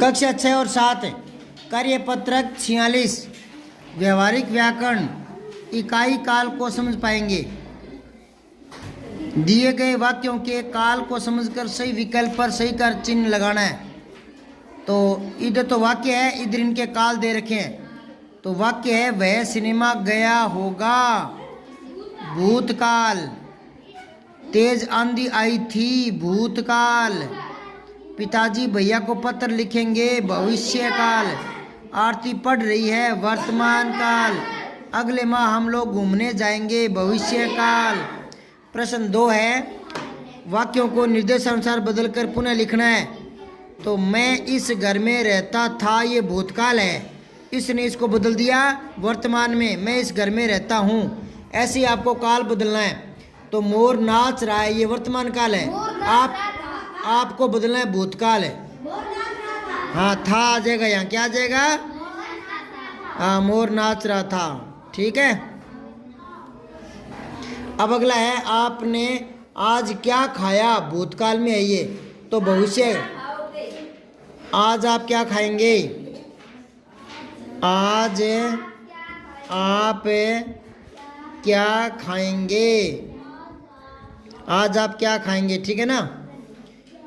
कक्षा 6 और 7 कार्यपत्रक 46 व्यवहारिक व्याकरण इकाई काल को समझ पाएंगे। दिए गए वाक्यों के काल को समझकर सही विकल्प पर सही का चिन्ह लगाना है। तो इधर तो वाक्य है, इधर इनके काल दे रखे हैं। तो वाक्य है वह सिनेमा गया होगा भूतकाल, तेज आंधी आई थी भूतकाल, पिताजी भैया को पत्र लिखेंगे भविष्यकाल, आरती पढ़ रही है वर्तमान काल, अगले माह हम लोग घूमने जाएंगे भविष्यकाल। प्रश्न 2 है वाक्यों को निर्देशानुसार बदलकर पुनः लिखना है। तो मैं इस घर में रहता था, ये भूतकाल है, इसने इसको बदल दिया वर्तमान में, मैं इस घर में रहता हूँ। ऐसे ही आपको काल बदलना है। तो मोर नाच रहा है, ये वर्तमान काल है, आपको बदलना है भूतकाल है। हाँ था आ जाएगा, यहाँ क्या आ जाएगा? हाँ मोर नाच रहा था। ठीक है। अब अगला है आपने आज क्या खाया, भूतकाल में है ये, तो भविष्य आज आप क्या खाएंगे, आज आप क्या खाएंगे, आज आप क्या खाएंगे। ठीक है ना।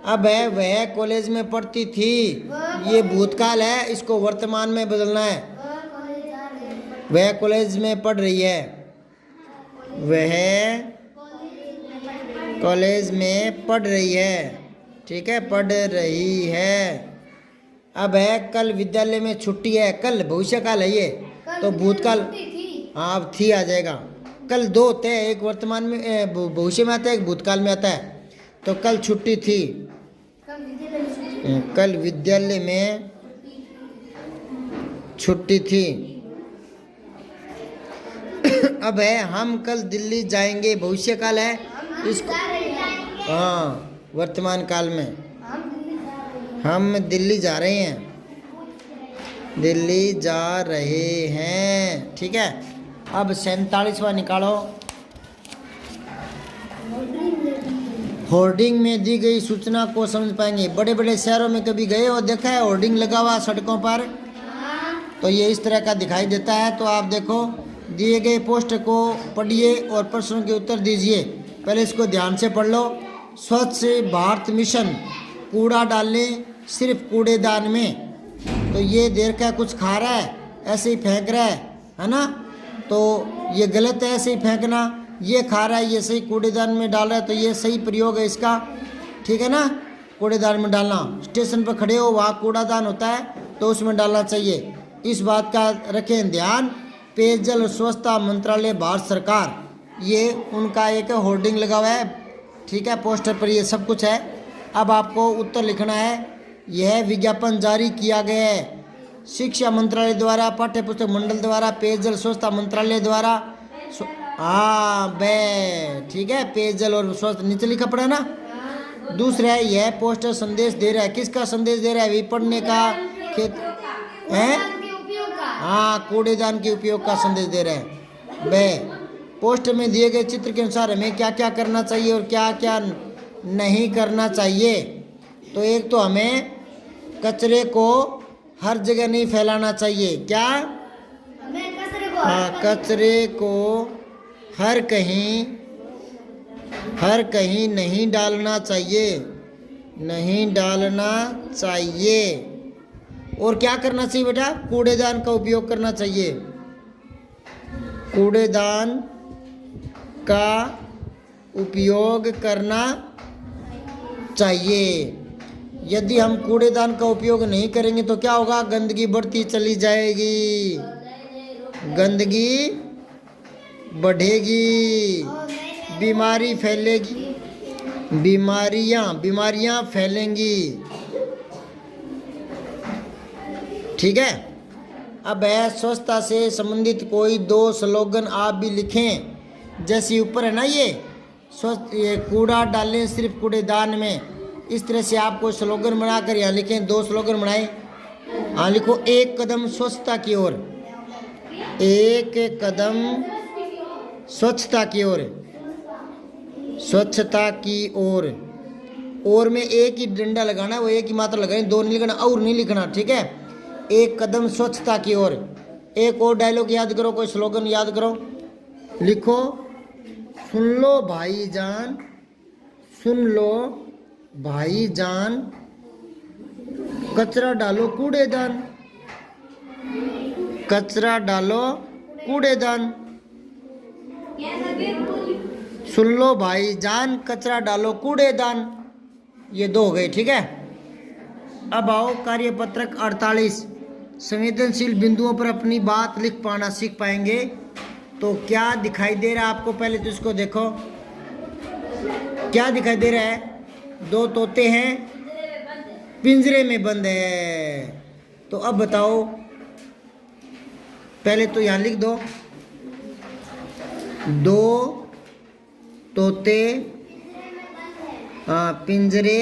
अब है वह कॉलेज में पढ़ती थी, ये भूतकाल है, इसको वर्तमान में बदलना है। वह कॉलेज में पढ़ रही है, वह कॉलेज में पढ़ रही है। ठीक है, पढ़ रही है। अब है कल विद्यालय में छुट्टी है, कल भविष्यकाल है ये, तो भूतकाल हाँ अब थी आ जाएगा। कल 2 होते हैं, एक वर्तमान में भविष्य में आता है, एक भूतकाल में आता है। तो कल छुट्टी थी, कल विद्यालय में छुट्टी थी। अब है हम कल दिल्ली जाएंगे, भविष्यकाल है, इसको हाँ वर्तमान काल में हम दिल्ली जा रहे हैं, दिल्ली जा रहे हैं। ठीक है। अब 47वां निकालो। होर्डिंग में दी गई सूचना को समझ पाएंगे। बड़े बड़े शहरों में कभी गए और देखा है होर्डिंग लगा हुआ सड़कों पर, तो ये इस तरह का दिखाई देता है। तो आप देखो दिए गए पोस्ट को पढ़िए और प्रश्नों के उत्तर दीजिए। पहले इसको ध्यान से पढ़ लो। स्वच्छ भारत मिशन, कूड़ा डालने सिर्फ कूड़ेदान में, तो ये देर का कुछ खा रहा है ऐसे ही फेंक रहा है ना, तो ये गलत है ऐसे ही फेंकना। ये खा रहा है ये सही कूड़ेदान में डाल रहा है, तो ये सही प्रयोग है इसका। ठीक है ना, कूड़ेदान में डालना। स्टेशन पर खड़े हो वहाँ कूड़ादान होता है तो उसमें डालना चाहिए, इस बात का रखें ध्यान। पेयजल और स्वच्छता मंत्रालय भारत सरकार, ये उनका एक होर्डिंग लगा हुआ है। ठीक है, पोस्टर पर ये सब कुछ है। अब आपको उत्तर लिखना है। यह विज्ञापन जारी किया गया है शिक्षा मंत्रालय द्वारा, पाठ्य पुस्तक मंडल द्वारा, पेयजल स्वच्छता मंत्रालय द्वारा। हाँ बे ठीक है, पेयजल और स्वच्छ नीचे लिखा पड़ा ना। दूसरा है यह पोस्टर संदेश दे रहा है, किसका संदेश दे रहा है? विपणन का खेत है, हाँ कूड़ेदान के उपयोग का संदेश दे रहा है। बे पोस्टर में दिए गए चित्र के अनुसार हमें क्या क्या करना चाहिए और क्या क्या नहीं करना चाहिए। तो एक तो हमें कचरे को हर जगह नहीं फैलाना चाहिए। क्या? हाँ कचरे को हर कहीं नहीं डालना चाहिए, नहीं डालना चाहिए। और क्या करना चाहिए बेटा? कूड़ेदान का उपयोग करना चाहिए, कूड़ेदान का उपयोग करना चाहिए। यदि हम कूड़ेदान का उपयोग नहीं करेंगे तो क्या होगा? गंदगी बढ़ती चली जाएगी, गंदगी बढ़ेगी, बीमारी फैलेगी, बीमारियां फैलेंगी। ठीक है। अब है स्वच्छता से संबंधित कोई 2 स्लोगन आप भी लिखें। जैसे ऊपर है ना ये स्वच्छ, ये कूड़ा डालें सिर्फ कूड़ेदान में, इस तरह से आपको स्लोगन बनाकर यहाँ लिखें। 2 स्लोगन बनाएं। हाँ लिखो, 1 कदम स्वच्छता की ओर, 1 कदम स्वच्छता की ओर, स्वच्छता की ओर। और में एक ही डंडा लगाना है, वो एक ही मात्रा लगानी, दो नहीं लिखना और नहीं लिखना, ठीक है। एक कदम स्वच्छता की ओर। एक और डायलॉग याद करो, कोई स्लोगन याद करो, लिखो, सुन लो भाईजान, सुन लो भाईजान, कचरा डालो कूड़ेदान, कचरा डालो कूड़ेदान। सुन लो भाईजान, कचरा डालो कूड़ेदान। ये दो हो गए, ठीक है। अब आओ कार्यपत्रक 48, संवेदनशील बिंदुओं पर अपनी बात लिख पाना सीख पाएंगे। तो क्या दिखाई दे रहा है आपको, पहले तो इसको देखो, क्या दिखाई दे रहा है? दो तोते हैं, पिंजरे में बंद है। तो अब बताओ, पहले तो यहां लिख दो, दो तोते पिंजरे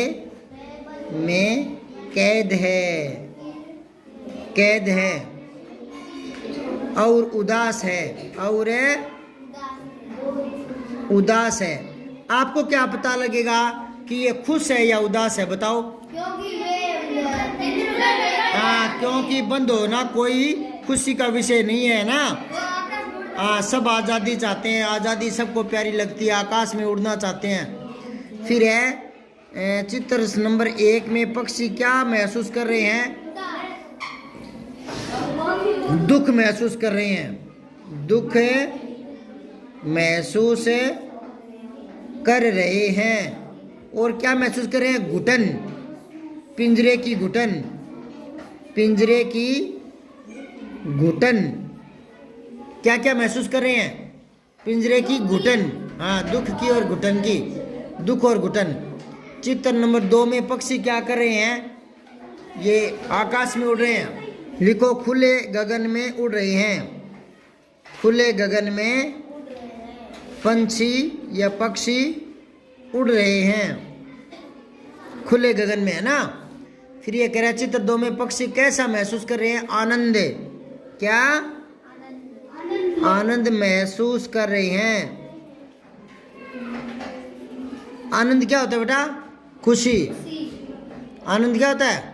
में कैद है, कैद है और उदास है, और उदास है। आपको क्या पता लगेगा कि ये खुश है या उदास है, बताओ? क्योंकि बंद होना कोई खुशी का विषय नहीं है ना। सब आज़ादी चाहते हैं, आज़ादी सबको प्यारी लगती है, आकाश में उड़ना चाहते हैं। फिर है चित्र नंबर 1 में पक्षी क्या महसूस कर रहे हैं? दुख महसूस कर रहे हैं, दुख महसूस कर रहे हैं। और क्या महसूस कर रहे हैं? घुटन, पिंजरे की घुटन, पिंजरे की घुटन। क्या क्या महसूस कर रहे हैं? पिंजरे की घुटन, हाँ, दुख की और घुटन की, दुख और घुटन। चित्र नंबर 2 में पक्षी क्या कर रहे हैं? ये आकाश में उड़ रहे हैं। लिखो, खुले गगन में उड़ रहे हैं, खुले गगन में पंछी या पक्षी उड़ रहे हैं, खुले गगन में, है ना। फिर ये कह रहा है चित्र 2 में पक्षी कैसा महसूस कर रहे हैं? आनंद, क्या? आनंद महसूस कर रहे हैं। आनंद क्या होता है बेटा? खुशी। आनंद क्या होता है?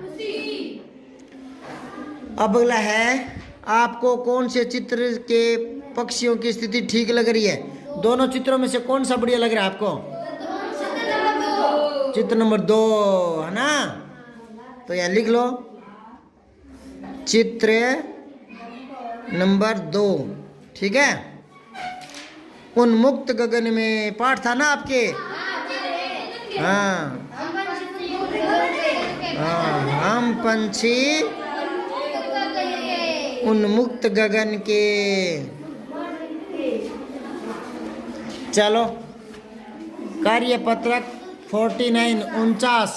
अब अगला है, आपको कौन से चित्र के पक्षियों की स्थिति ठीक लग रही है? दोनों चित्रों में से कौन सा बढ़िया लग रहा है आपको? चित्र नंबर 2, है ना। तो यह लिख लो, चित्र नंबर 2, ठीक है। उन्मुक्त गगन में पाठ था ना आपके? हाँ, हम पंछी उन्मुक्त गगन के। चलो, कार्यपत्रक 49, 49,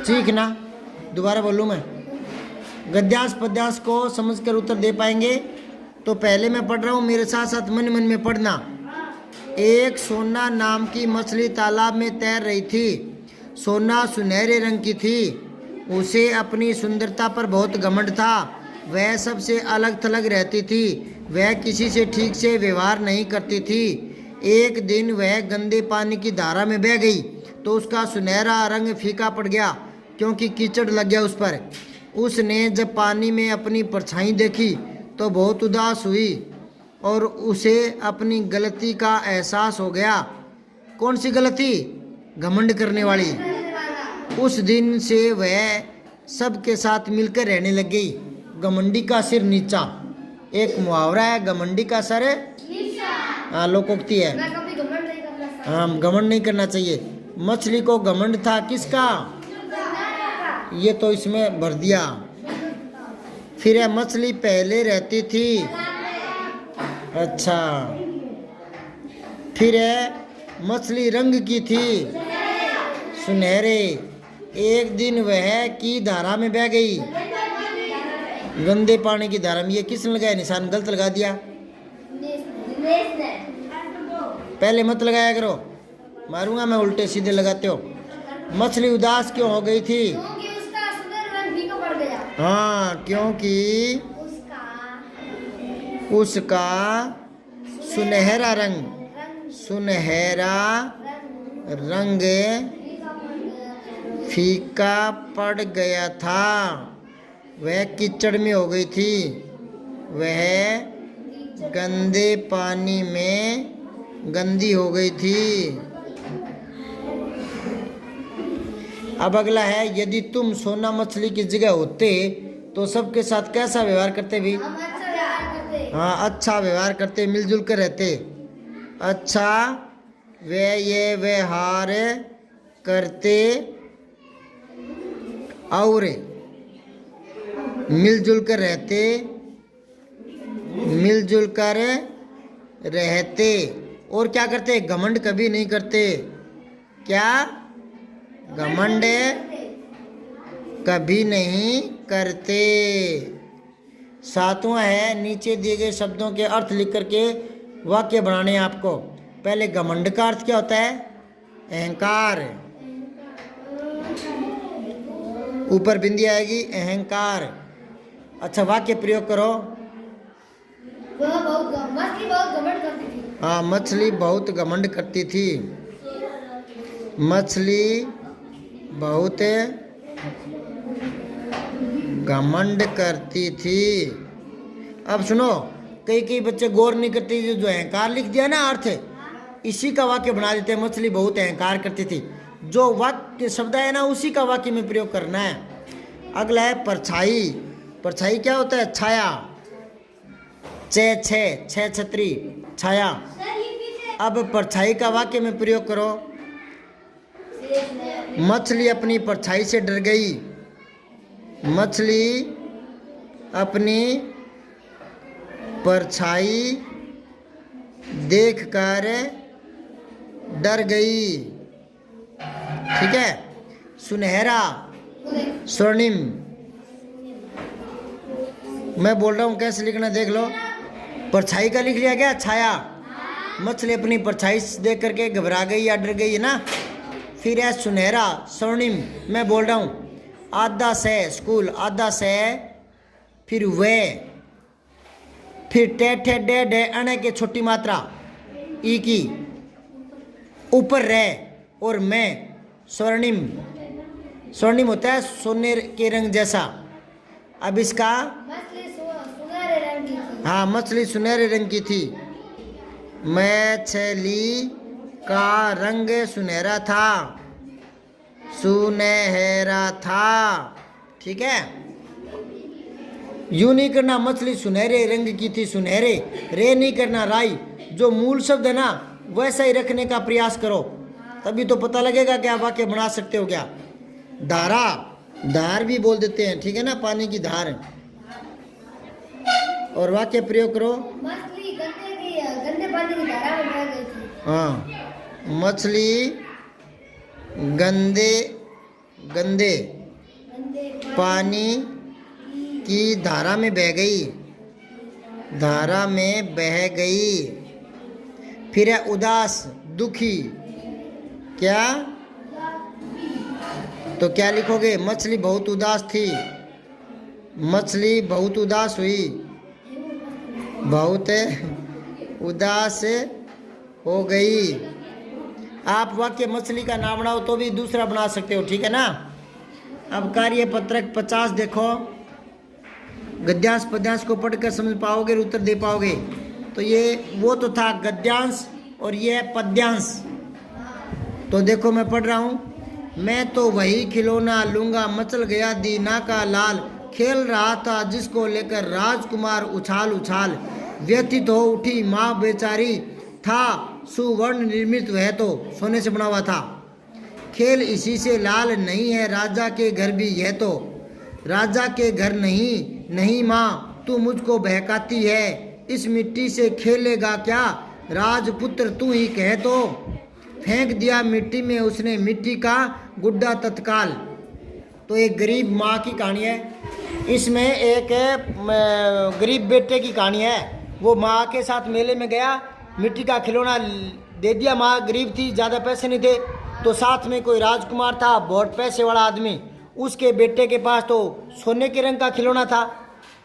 ठीक ना? दोबारा बोलूँ मैं? गद्यांश पद्यांश को समझकर उत्तर दे पाएंगे। तो पहले मैं पढ़ रहा हूँ, मेरे साथ साथ मन मन में पढ़ना। एक सोना नाम की मछली तालाब में तैर रही थी। सोना सुनहरे रंग की थी। उसे अपनी सुंदरता पर बहुत घमंड था। वह सबसे अलग थलग रहती थी। वह किसी से ठीक से व्यवहार नहीं करती थी। एक दिन वह गंदे पानी की धारा में बह गई तो उसका सुनहरा रंग फीका पड़ गया क्योंकि कीचड़ लग गया उस पर। उसने जब पानी में अपनी परछाई देखी तो बहुत उदास हुई और उसे अपनी गलती का एहसास हो गया। कौन सी गलती? घमंड करने वाली। उस दिन से वह सबके साथ मिलकर रहने लग गई। घमंडी का सिर नीचा, एक मुहावरा है, घमंडी का सर नीचा। लोकोक्ति है। हाँ, घमंड नहीं करना चाहिए। मछली को घमंड था किसका? ये तो इसमें भर दिया। फिर है मछली पहले रहती थी। अच्छा, फिर है मछली रंग की थी सुनहरे। एक दिन वह की धारा में बह गई, गंदे पानी की धारा में। ये किसने लगाया निशान? गलत लगा दिया। पहले मत लगाया करो, मारूंगा मैं, उल्टे सीधे लगाते हो। मछली उदास क्यों हो गई थी? हाँ, क्योंकि उसका सुनहरा रंग फीका पड़ गया था। वह कीचड़ में हो गई थी। वह गंदे पानी में गंदी हो गई थी। अब अगला है, यदि तुम सोना मछली की जगह होते तो सबके साथ कैसा व्यवहार करते भी? हाँ, अच्छा व्यवहार करते, मिलजुल कर रहते। अच्छा वे ये व्यवहार करते और मिलजुल कर रहते, मिलजुल कर रहते। और क्या करते? घमंड कभी नहीं करते। क्या? घमंड कभी नहीं करते। सातवां है, नीचे दिए गए शब्दों के अर्थ लिख करके वाक्य बनाने हैं आपको। पहले घमंड का अर्थ क्या होता है? अहंकार। ऊपर बिंदी आएगी, अहंकार। अच्छा, वाक्य प्रयोग करो। मछली बहुत घमंड करती थी। हाँ, मछली बहुत घमंड करती थी। मछली बहुत घमंड करती थी। अब सुनो, कई कई बच्चे गौर नहीं करते, जो अहंकार लिख दिया ना अर्थ, इसी का वाक्य बना देते हैं, मछली बहुत अहंकार करती थी। जो वाक्य शब्द है ना, उसी का वाक्य में प्रयोग करना है। अगला है परछाई। परछाई क्या होता है? छाया। छह छतरी, छाया। अब परछाई का वाक्य में प्रयोग करो। मछली अपनी परछाई से डर गई। मछली अपनी परछाई देखकर डर गई। ठीक है। सुनहरा, स्वर्णिम। मैं बोल रहा हूँ कैसे लिखना, देख लो। परछाई का लिख लिया क्या? छाया। मछली अपनी परछाई देख करके घबरा गई या डर गई है ना। फिर है सुनहरा, स्वर्णिम। मैं बोल रहा हूँ, आधा से स्कूल, आधा से, फिर वे, फिर टे डे डे अणे के छोटी मात्रा ई की, ऊपर रह और मैं। स्वर्णिम, स्वर्णिम होता है सोने के रंग जैसा। अब इसका, मछली सुनहरे रंग की थी। हाँ, मछली सुनहरे रंग की थी। मछली का रंग सुनहरा था, सुनहरा था। ठीक है। यूं नहीं करना, मछली सुनहरे रंग की थी, सुनहरे। रे नहीं करना, राई। जो मूल शब्द है ना, वैसा ही रखने का प्रयास करो, तभी तो पता लगेगा कि आप वाक्य बना सकते हो क्या। धारा, धार भी बोल देते हैं, ठीक है ना, पानी की धार। और वाक्य प्रयोग करो। मछली गंदे पानी की धारा में बह गई थी। हाँ, मछली गंदे गंदे पानी की धारा में बह गई, धारा में बह गई। फिर है उदास, दुखी। क्या? तो क्या लिखोगे? मछली बहुत उदास थी। मछली बहुत उदास हुई, बहुत उदास हो गई। आप वाक्य मछली का ना बनाओ तो भी दूसरा बना सकते हो, ठीक है ना। अब कार्य पत्रक 50 देखो। गद्यांश पद्यांश को पढ़कर समझ पाओगे और उत्तर दे पाओगे। तो ये वो तो था गद्यांश और ये है पद्यांश। तो देखो मैं पढ़ रहा हूँ। मैं तो वही खिलौना लूँगा, मचल गया दीना का लाल, खेल रहा था जिसको लेकर राजकुमार उछाल उछाल, व्यथित हो उठी माँ बेचारी, था सुवर्ण निर्मित वह तो सोने से बना हुआ था, खेल इसी से लाल नहीं है राजा के घर भी यह तो, राजा के घर नहीं, नहीं माँ तू मुझको बहकाती है, इस मिट्टी से खेलेगा क्या, राजपुत्र तू ही कह तो, फेंक दिया मिट्टी में उसने मिट्टी का गुड्डा तत्काल। तो एक गरीब माँ की कहानी है। इसमें एक गरीब बेटे की कहानी है। वो माँ के साथ मेले में गया, मिट्टी का खिलौना दे दिया। माँ गरीब थी, ज़्यादा पैसे नहीं थे, तो साथ में कोई राजकुमार था, बहुत पैसे वाला आदमी। उसके बेटे के पास तो सोने के रंग का खिलौना था।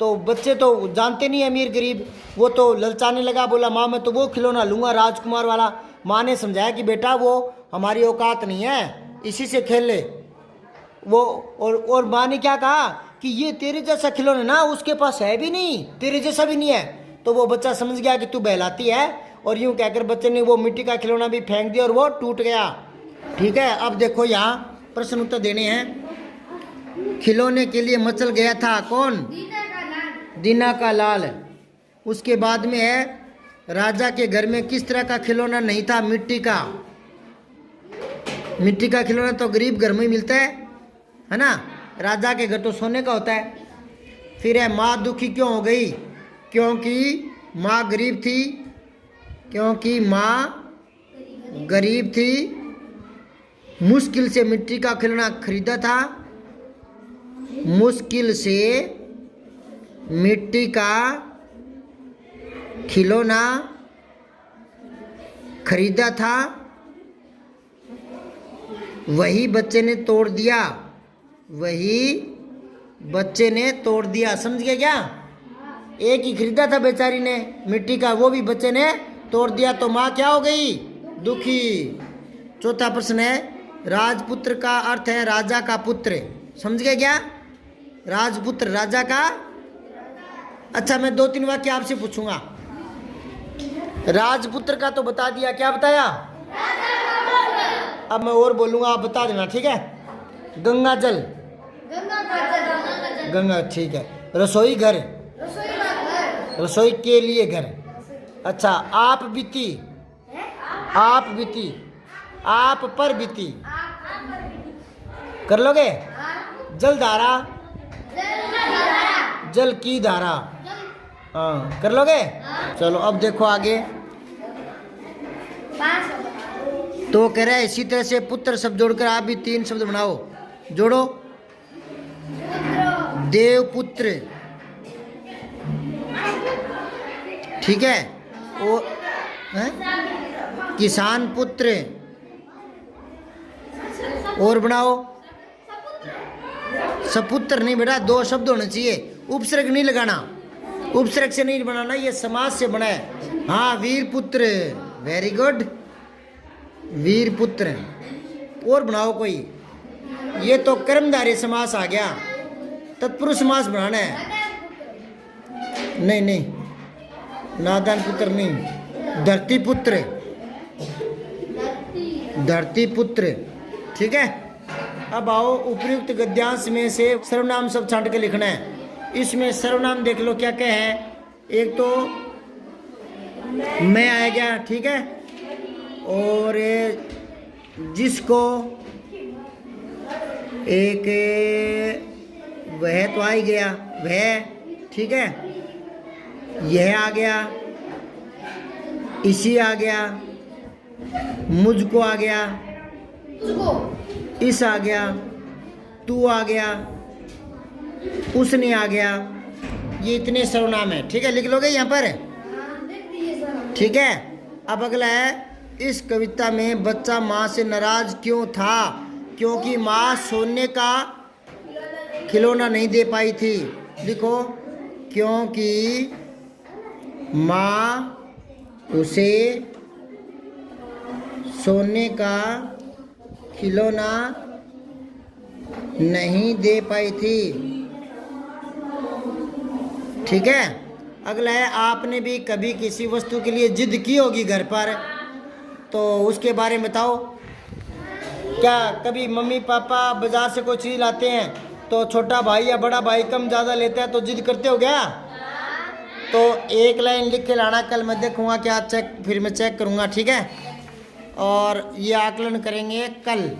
तो बच्चे तो जानते नहीं अमीर गरीब, वो तो ललचाने लगा, बोला माँ मैं तो वो खिलौना लूँगा राजकुमार वाला। माँ ने समझाया कि बेटा वो हमारी औकात नहीं है, इसी से खेल ले। वो और माँ ने क्या कहा कि ये तेरे जैसा खिलौना ना उसके पास है भी नहीं, तेरे जैसा भी नहीं है। तो वो बच्चा समझ गया कि तू बहलाती है, और यूं कहकर बच्चे ने वो मिट्टी का खिलौना भी फेंक दिया और वो टूट गया। ठीक है, अब देखो यहाँ प्रश्न उत्तर देने हैं। खिलौने के लिए मचल गया था कौन? दीना का लाल। उसके बाद में है राजा के घर में किस तरह का खिलौना नहीं था? मिट्टी का। मिट्टी का खिलौना तो गरीब घर में ही मिलता है ना, राजा के घर तो सोने का होता है। फिर है माँ दुखी क्यों हो गई? क्योंकि माँ गरीब थी, क्योंकि माँ गरीब थी, मुश्किल से मिट्टी का खिलौना खरीदा था, मुश्किल से मिट्टी का खिलौना खरीदा था, वही बच्चे ने तोड़ दिया, वही बच्चे ने तोड़ दिया। समझ गए क्या? एक ही खरीदा था बेचारी ने मिट्टी का, वो भी बच्चे ने तोड़ दिया, तो माँ क्या हो गई? दुखी। चौथा प्रश्न है राजपुत्र का अर्थ है राजा का पुत्र। समझ गए क्या? राजपुत्र राजा का। अच्छा, मैं 2-3 वाक्य आपसे पूछूंगा। राजपुत्र का तो बता दिया, क्या बताया? अब मैं और बोलूंगा, आप बता देना, ठीक है? गंगा जल, गंगा, ठीक है। रसोई घर, रसोई के लिए घर। अच्छा, आप बीती, आप बीती, आप पर बीती, कर लोगे? जलधारा, जल की धारा, हाँ, कर लोगे? चलो अब देखो आगे। तो कह रहा है इसी तरह से पुत्र शब्द जोड़कर आप भी 3 शब्द बनाओ। जोड़ो। देवपुत्र, ठीक है। वो किसान पुत्र, और बनाओ। सपुत्र नहीं बेटा, 2 शब्द होने चाहिए, उपसर्ग नहीं लगाना, उपसर्ग से नहीं बनाना, ये समास से बना है। हाँ, वीर पुत्र, वेरी गुड, वीर पुत्र। और बनाओ कोई, ये तो कर्मधारय समास आ गया, तत्पुरुष समास बनाना है। नहीं नहीं, नादान पुत्र नहीं, धरती पुत्र, धरती पुत्र, ठीक है। अब आओ उपयुक्त गद्यांश में से सर्वनाम सब छांट के लिखना है। इसमें सर्वनाम देख लो क्या क्या है। एक तो मैं आ गया, ठीक है, और जिसको, एक वह तो आ ही गया, वह, ठीक है, यह आ गया, इसी आ गया, मुझको आ गया, इस आ गया, तू आ गया, उसने आ गया। ये इतने सर्वनाम है, ठीक है, लिख लोगे यहाँ पर, ठीक है। अब अगला है इस कविता में बच्चा माँ से नाराज क्यों था? क्योंकि माँ सोने का खिलौना नहीं दे पाई थी। लिखो, क्योंकि माँ उसे सोने का खिलौना नहीं दे पाई थी, ठीक है। अगला है आपने भी कभी किसी वस्तु के लिए जिद की होगी घर पर, तो उसके बारे में बताओ। क्या कभी मम्मी पापा बाजार से कोई चीज़ लाते हैं तो छोटा भाई या बड़ा भाई कम ज़्यादा लेता है तो जिद करते हो क्या? तो एक लाइन लिख के लाना, कल मैं देखूँगा क्या चेक, फिर मैं चेक करूँगा, ठीक है। और ये आकलन करेंगे कल।